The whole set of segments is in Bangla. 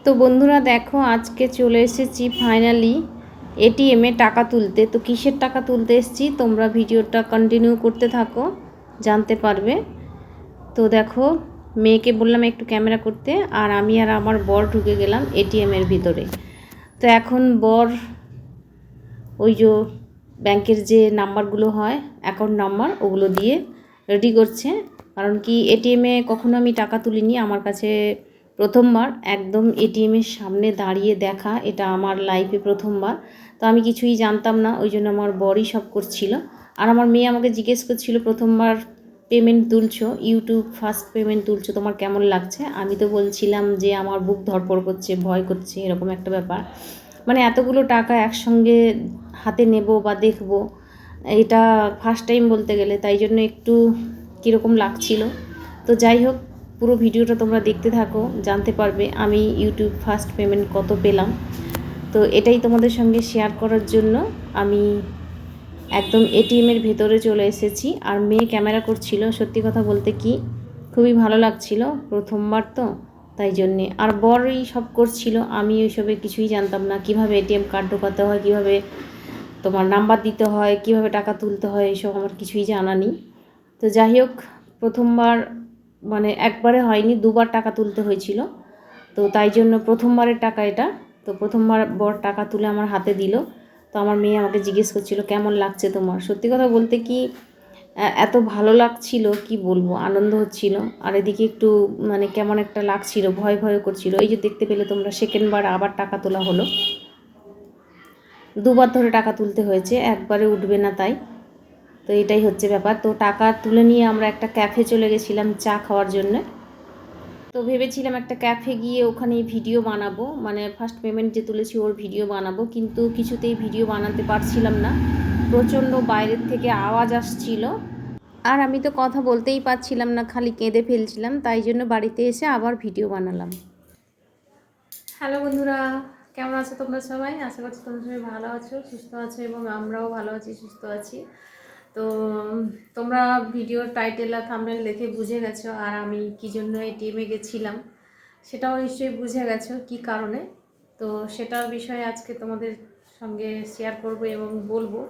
তো বন্ধুরা দেখো, আজকে চলে এসেছি ফাইনালি এটিএমে টাকা তুলতে। তো কিসের টাকা তুলতে এসেছি তোমরা ভিডিওটা কন্টিনিউ করতে থাকো, জানতে পারবে। তো দেখো, মেয়েকে বললাম একটু ক্যামেরা করতে, আর আমি আর আমার বর ঢুকে গেলাম এটিএমের ভিতরে। তো এখন বর ওই যে ব্যাংকের যে নাম্বারগুলো হয়, অ্যাকাউন্ট নাম্বার, ওগুলো দিয়ে রেডি করছে। কারণ কি, এটিএমে কখনো আমি টাকা তুলিনি, আমার কাছে প্রথমবার একদম এটিএমের সামনে দাঁড়িয়ে দেখা, এটা আমার লাইফে প্রথমবার। তো আমি কিছুই জানতাম না, ওই জন্য আমার বরই সব করছিল। আর আমার মেয়ে আমাকে জিজ্ঞেস করছিল, প্রথমবার পেমেন্ট তুলছো, ইউটিউব ফার্স্ট পেমেন্ট তুলছো, তোমার কেমন লাগছে? আমি তো বলছিলাম যে আমার বুক ধড়ফড় করছে, ভয় করছে, এরকম একটা ব্যাপার। মানে এতগুলো টাকা একসঙ্গে হাতে নেব বা দেখব, এটা ফার্স্ট টাইম বলতে গেলে, তাই জন্য একটু কীরকম লাগছিল। তো যাই হোক, পুরো ভিডিওটা তোমরা দেখতে থাকো, জানতে পারবে আমি ইউটিউব ফার্স্ট পেমেন্ট কত পেলাম। তো এটাই তোমাদের সঙ্গে শেয়ার করার জন্য আমি একদম এটিএমের ভেতরে চলে এসেছি। আর মেয়ে ক্যামেরা করছিল। সত্যি কথা বলতে কি, খুবই ভালো লাগছিল, প্রথমবার তো, তাই জন্যে। আর বরই সব করছিল, আমি ওইসবে কিছুই জানতাম না, কিভাবে এটিএম কার্ড ঢোকাতে হয়, কিভাবে তোমার নাম্বার দিতে হয়, কিভাবে টাকা তুলতে হয়, এইসব আমার কিছুই জানা নেই। তো যাই হোক, প্রথমবার মানে একবারে হয়নি, দুবার টাকা তুলতে হয়েছিল। তো তাই জন্য প্রথমবারের টাকা এটা। তো প্রথমবার বর টাকা তুলে আমার হাতে দিল। তো আমার মেয়ে আমাকে জিজ্ঞেস করছিল, কেমন লাগছে তোমার? সত্যি কথা বলতে কি, এত ভালো লাগছিল, কি বলবো, আনন্দ হচ্ছিল। আর এদিকে একটু মানে কেমন একটা লাগছিল, ভয় ভয় করছিল। এই যে দেখতে পেলে তোমরা, সেকেন্ডবার আবার টাকা তোলা হলো। দুবার ধরে টাকা তুলতে হয়েছে, একবারে উঠবে না তাই। তো এটাই হচ্ছে ব্যাপার। তো টাকা তুলে নিয়ে আমরা একটা ক্যাফে চলে গেছিলাম চা খাওয়ার জন্য। তো ভেবেছিলাম একটা ক্যাফে গিয়ে ওখানে ভিডিও বানাবো, মানে ফার্স্ট পেমেন্ট যে তুলেছি ওর ভিডিও বানাবো, কিন্তু কিছুতেই ভিডিও বানাতে পারছিলাম না। প্রচণ্ড বাইরের থেকে আওয়াজ আসছিল, আর আমি তো কথা বলতেই পারছিলাম না, খালি কেঁদে ফেলছিলাম। তাই জন্য বাড়িতে এসে আবার ভিডিও বানালাম। হ্যালো বন্ধুরা, কেমন আছো তোমরা সবাই? আশা করছি তোমরা সবাই ভালো আছো, সুস্থ আছো, এবং আমরাও ভালো আছি, সুস্থ আছি। তো তোমরা ভিডিওর টাইটেল আর থাম্বনেল দেখে বুঝে গেছো, আর আমি কী জন্য এটিএমে গেছিলাম সেটাও নিশ্চয়ই বুঝে গেছো কী কারণে। তো সেটার বিষয়ে আজকে তোমাদের সঙ্গে শেয়ার করব এবং বলবো।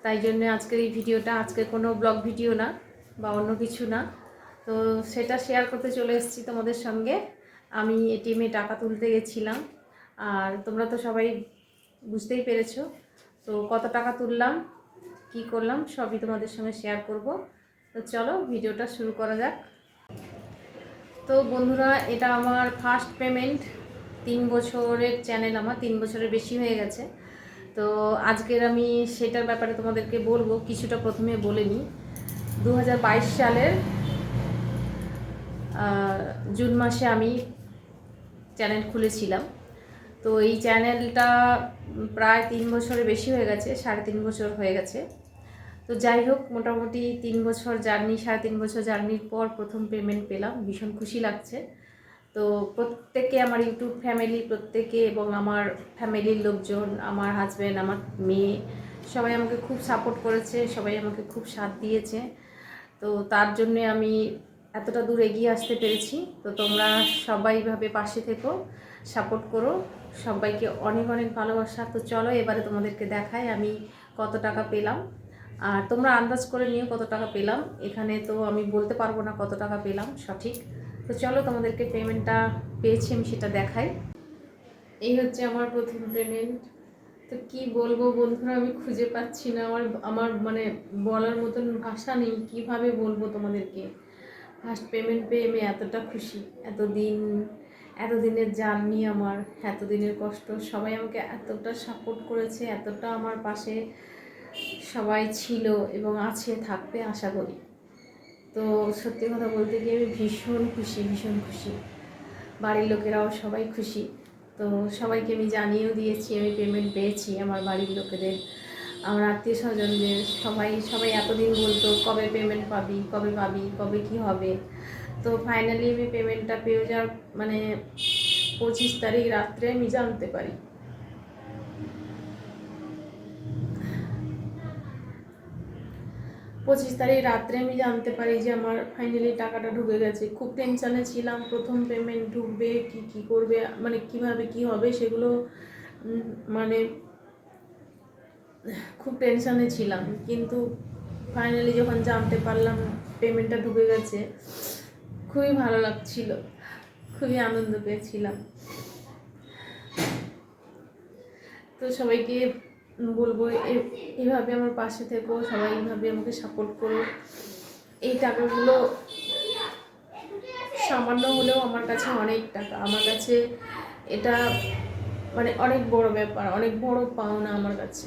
তাই জন্য আজকের এই ভিডিওটা, আজকে কোনো ব্লগ ভিডিও না বা অন্য কিছু না, তো সেটা শেয়ার করতে চলে এসেছি তোমাদের সঙ্গে। আমি এটিএমে টাকা তুলতে গেছিলাম, আর তোমরা তো সবাই বুঝতেই পেরেছো। তো কত টাকা তুললাম, কি করলাম, সবই তোমাদের সঙ্গে শেয়ার করব। তো চলো ভিডিওটা শুরু করা যাক। তো বন্ধুরা, এটা আমার ফার্স্ট পেমেন্ট। 3 বছরের চ্যানেল, আমার 3 বছরের বেশি হয়ে গেছে। তো আজকের আমি সেটার ব্যাপারে তোমাদেরকে বলবো। কিছুটা প্রথমে বলে নিই। 2022 সালের জুন মাসে আমি চ্যানেল খুলেছিলাম। তো এই চ্যানেলটা প্রায় 3 বছরের বেশি হয়ে গেছে, 3.5 বছর হয়ে গেছে। তো যাই হোক, মোটামুটি 3 বছর জার্নি, 3.5 বছর জার্নির পর প্রথম পেমেন্ট পেলাম, ভীষণ খুশি লাগছে। তো প্রত্যেকে, আমার ইউটিউব ফ্যামিলি প্রত্যেকে, এবং আমার ফ্যামিলির লোকজন, আমার হাজব্যান্ড, আমার মেয়ে, সবাই আমাকে খুব সাপোর্ট করেছে, সবাই আমাকে খুব সাথ দিয়েছে। তো তার জন্যে আমি এতটা দূর এগিয়ে আসতে পেরেছি। তো তোমরা সবাই ভাবে পাশে থেকো, সাপোর্ট করো, সবাইকে অনেক অনেক ভালোবাসা। তো চলো এবারে তোমাদেরকে দেখাই আমি কত টাকা পেলাম, আর তোমরা আন্দাজ করে নিও কত টাকা পেলাম। এখানে তো আমি বলতে পারবো না কত টাকা পেলাম সঠিক। তো চলো তোমাদেরকে পেমেন্টটা পেয়েছি আমি সেটা দেখাই। এই হচ্ছে আমার প্রথম পেমেন্ট। তো কি বলবো বন্ধুরা, আমি খুঁজে পাচ্ছি না, আমার আমার মানে বলার মতন ভাষা নেই, কিভাবে বলবো তোমাদেরকে। ফার্স্ট পেমেন্ট পেয়ে আমি এতটা খুশি। এতদিনের জার্নি আমার, এতদিনের কষ্ট, সবাই আমাকে এতটা সাপোর্ট করেছে, এতটা আমার পাশে সবাই ছিল এবং আছে, থাকবে আশা করি। তো সত্যি কথা বলতে গিয়ে আমি ভীষণ খুশি, ভীষণ খুশি। বাড়ির লোকেরাও সবাই খুশি। তো সবাইকে আমি জানিয়েও দিয়েছি আমি পেমেন্ট পেয়েছি, আমার বাড়ির লোকেদের, আমার আত্মীয় স্বজনদের, সবাই সবাই এতদিন বলতো কবে পেমেন্ট পাবি, কবে পাবি, কবে কি হবে। তো ফাইনালি আমি পেমেন্টটা পেয়ে যাওয়ার মানে 25 তারিখ রাত্রে আমি জানতে পারি। 25 তারিখ রাত্রে আমি জানতে পারি যে আমার ফাইনালি টাকাটা ঢুকে গেছে। খুব টেনশানে ছিলাম, প্রথম পেমেন্ট ঢুকবে কি করবে, মানে কিভাবে কি হবে সেগুলো মানে খুব টেনশানে ছিলাম। কিন্তু ফাইনালি যখন জানতে পারলাম পেমেন্টটা ঢুকে গেছে, খুবই ভালো লাগছিল, খুবই আনন্দ পেয়েছিলাম। তো সবাইকে বলবো এইভাবে আমার পাশে থেকো, সবাই এইভাবে আমাকে সাপোর্ট করো। এই টাকাগুলো সামান্য হলেও আমার কাছে অনেক টাকা, আমার কাছে এটা মানে অনেক বড় ব্যাপার, অনেক বড় পাওনা আমার কাছে।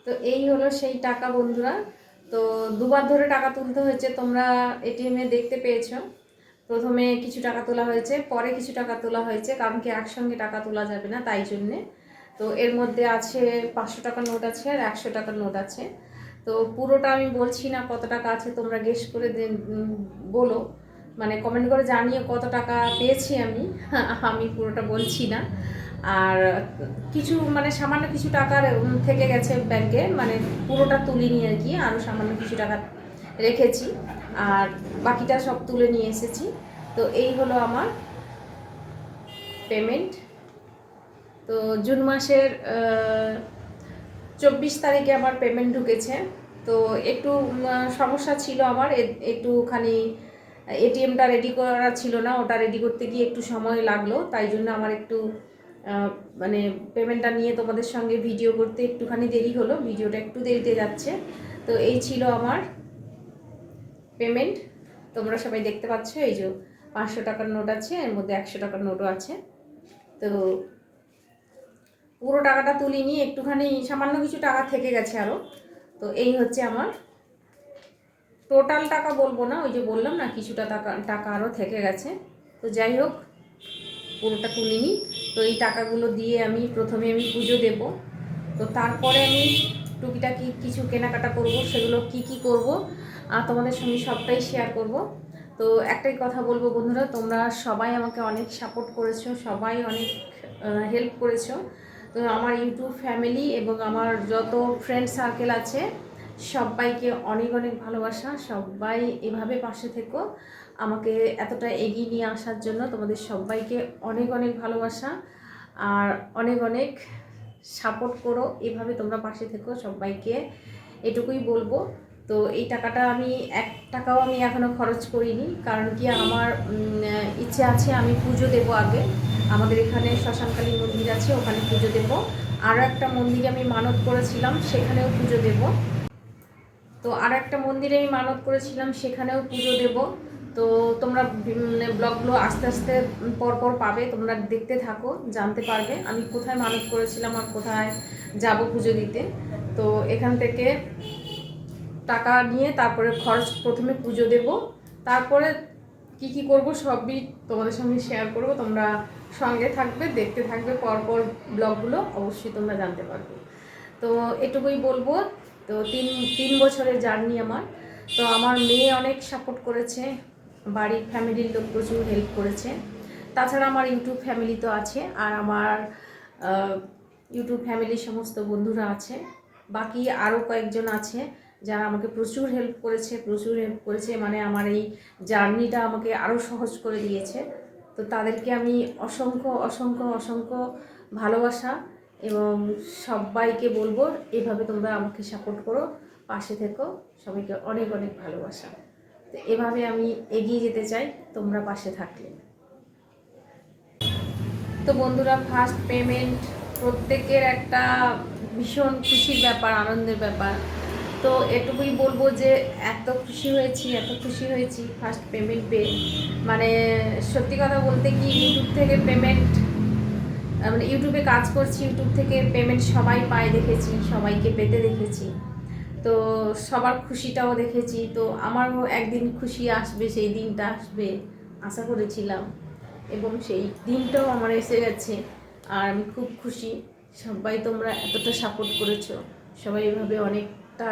তো এই হলো সেই টাকা বন্ধুরা। তো দুবার ধরে টাকা তুলতে হয়েছে, তোমরা এটিএমে দেখতে পেয়েছো। প্রথমে কিছু টাকা তোলা হয়েছে, পরে কিছু টাকা তোলা হয়েছে, কারণ কি একসঙ্গে টাকা তোলা যাবে না, তাই জন্যে। তো এর মধ্যে আছে 500 টাকার নোট আছে আর 100 টাকার নোট আছে। তো পুরোটা আমি বলছি না কত টাকা আছে, তোমরা গেস করে বলো, মানে কমেন্ট করে জানিয়ে কত টাকা পেয়েছি আমি। আমি পুরোটা বলছি না। আর কিছু মানে সামান্য কিছু টাকার থেকে গেছে ব্যাংকে, মানে পুরোটা তুলিনি আর কি, আরও সামান্য কিছু টাকা রেখেছি, আর বাকিটা সব তুলে নিয়ে এসেছি। তো এই হলো আমার পেমেন্ট। তো জুন মাসের 24 তারিখে আমার পেমেন্ট ঢুকেছে। তো একটু সমস্যা ছিল আমার, একটুখানি এটিএমটা রেডি করা ছিল না, ওটা রেডি করতে গিয়ে একটু সময় লাগলো, তাই জন্য আমার একটু মানে পেমেন্টটা নিয়ে তোমাদের সঙ্গে ভিডিও করতে একটুখানি দেরি হলো, ভিডিওটা একটু দেরিতে যাচ্ছে। তো এই ছিল আমার পেমেন্ট, তোমরা সবাই দেখতে পাচ্ছ। এই যে 500 টাকার নোট আছে, এর মধ্যে 100 টাকার নোটও আছে। তো পুরো টাকাটা তুলিনি, একটুখানি সামান্য কিছু টাকা থেকে গেছে আরও। তো এই হচ্ছে আমার টোটাল টাকা, বলবো না, ওই যে বললাম না কিছুটা টাকা আরও থেকে গেছে। তো যাই হোক, পুরোটা তুলিনি। তো এই টাকাগুলো দিয়ে আমি প্রথমে পুজো দেব, তো তারপরে আমি টুকিটাকি কিছু কেনাকাটা করব, সেগুলো কি করব আর তোমাদের সঙ্গে সবটাই শেয়ার করব। তো একটাই কথা বলবো বন্ধুরা, তোমরা সবাই আমাকে অনেক সাপোর্ট করেছো, সবাই অনেক হেল্প করেছো। তো আমার ইউটিউব ফ্যামিলি এবং আমার যত ফ্রেন্ড সার্কেল আছে সবাইকে অনেক অনেক ভালোবাসা। সবাই এভাবে পাশে থেকো, আমাকে এতটা এগিয়ে নিয়ে আসার জন্য তোমাদের সবাইকে অনেক অনেক ভালোবাসা আর অনেক অনেক সাপোর্ট করো। এভাবে তোমরা পাশে থেকো, সবাইকে এটুকুই বলবো। তো এই টাকাটা আমি 1 টাকাও আমি এখনও খরচ করিনি, কারণ কি আমার ইচ্ছে আছে আমি পুজো দেবো আগে। আমাদের এখানে শ্মশানকালী মন্দির আছে, ওখানে পুজো দেব। আরও একটা মন্দিরে আমি মানত করেছিলাম, সেখানেও পুজো দেব। তো আর একটা মন্দিরে আমি মানত করেছিলাম, সেখানেও পুজো দেব। তো তোমরা ব্লগগুলো আস্তে আস্তে পরপর পাবে, তোমরা দেখতে থাকো, জানতে পারবে আমি কোথায় মানত করেছিলাম আর কোথায় যাব পুজো দিতে। তো এখান থেকে টাকা নিয়ে তারপরে খরচ, প্রথমে পুজো দেব, তারপরে কি করব সবই তোমাদের সঙ্গে শেয়ার করব। তোমরা সঙ্গে থাকবে, দেখতে থাকবে, পরপর ব্লগগুলো অবশ্যই তোমরা জানতে পারবে। তো এটুকুই বলবো। তো তিন বছরের জার্নি আমার। তো আমার মেয়ে অনেক সাপোর্ট করেছে, বাড়ির ফ্যামিলির লোক প্রচুর হেল্প করেছে, তাছাড়া আমার ইউটিউব ফ্যামিলি তো আছে, আর আমার ইউটিউব ফ্যামিলির সমস্ত বন্ধুরা আছে, বাকি আরও কয়েকজন আছে যারা আমাকে প্রচুর হেল্প করেছে, মানে আমার এই জার্নিটা আমাকে আরও সহজ করে দিয়েছে। তো তাদেরকে আমি অসংখ্য অসংখ্য অসংখ্য ভালোবাসা, এবং সবাইকে বলবো এভাবে তোমরা আমাকে সাপোর্ট করো, পাশে থেকো, সবাইকে অনেক অনেক ভালোবাসা। তো এভাবে আমি এগিয়ে যেতে চাই তোমরা পাশে থাকলে। তো বন্ধুরা, ফার্স্ট পেমেন্ট প্রত্যেকের একটা ভীষণ খুশির ব্যাপার, আনন্দের ব্যাপার। তো এটুকুই বলবো যে এত খুশি হয়েছি ফার্স্ট পেমেন্ট পেয়ে। মানে সত্যি কথা বলতে কি, ইউটিউব থেকে পেমেন্ট, মানে ইউটিউবে কাজ করছি, ইউটিউব থেকে পেমেন্ট সবাই পায় দেখেছি, সবাইকে পেতে দেখেছি, তো সবার খুশিটাও দেখেছি। তো আমারও একদিন খুশি আসবে, সেই দিনটা আসবে আশা করেছিলাম, এবং সেই দিনটাও আমার এসে গেছে। আর আমি খুব খুশি, সবাই তোমরা এতটা সাপোর্ট করেছো, সবাই এভাবে অনেকটা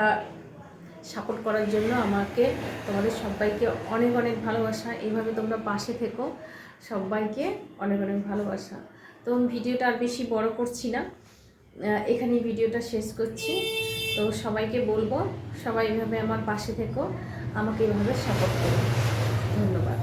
সাপোর্ট করার জন্য আমাকে, তোমাদের সবাইকে অনেক অনেক ভালোবাসা। এইভাবে তোমরা পাশে থেকো, সবাইকে অনেক অনেক ভালোবাসা। তো ভিডিওটা আর বেশি বড় করছি না, এখানেই ভিডিওটা শেষ করছি। তো সবাইকে বলবো, সবাই এভাবে আমার পাশে থেকো, আমাকে এভাবে সাপোর্ট করো। ধন্যবাদ।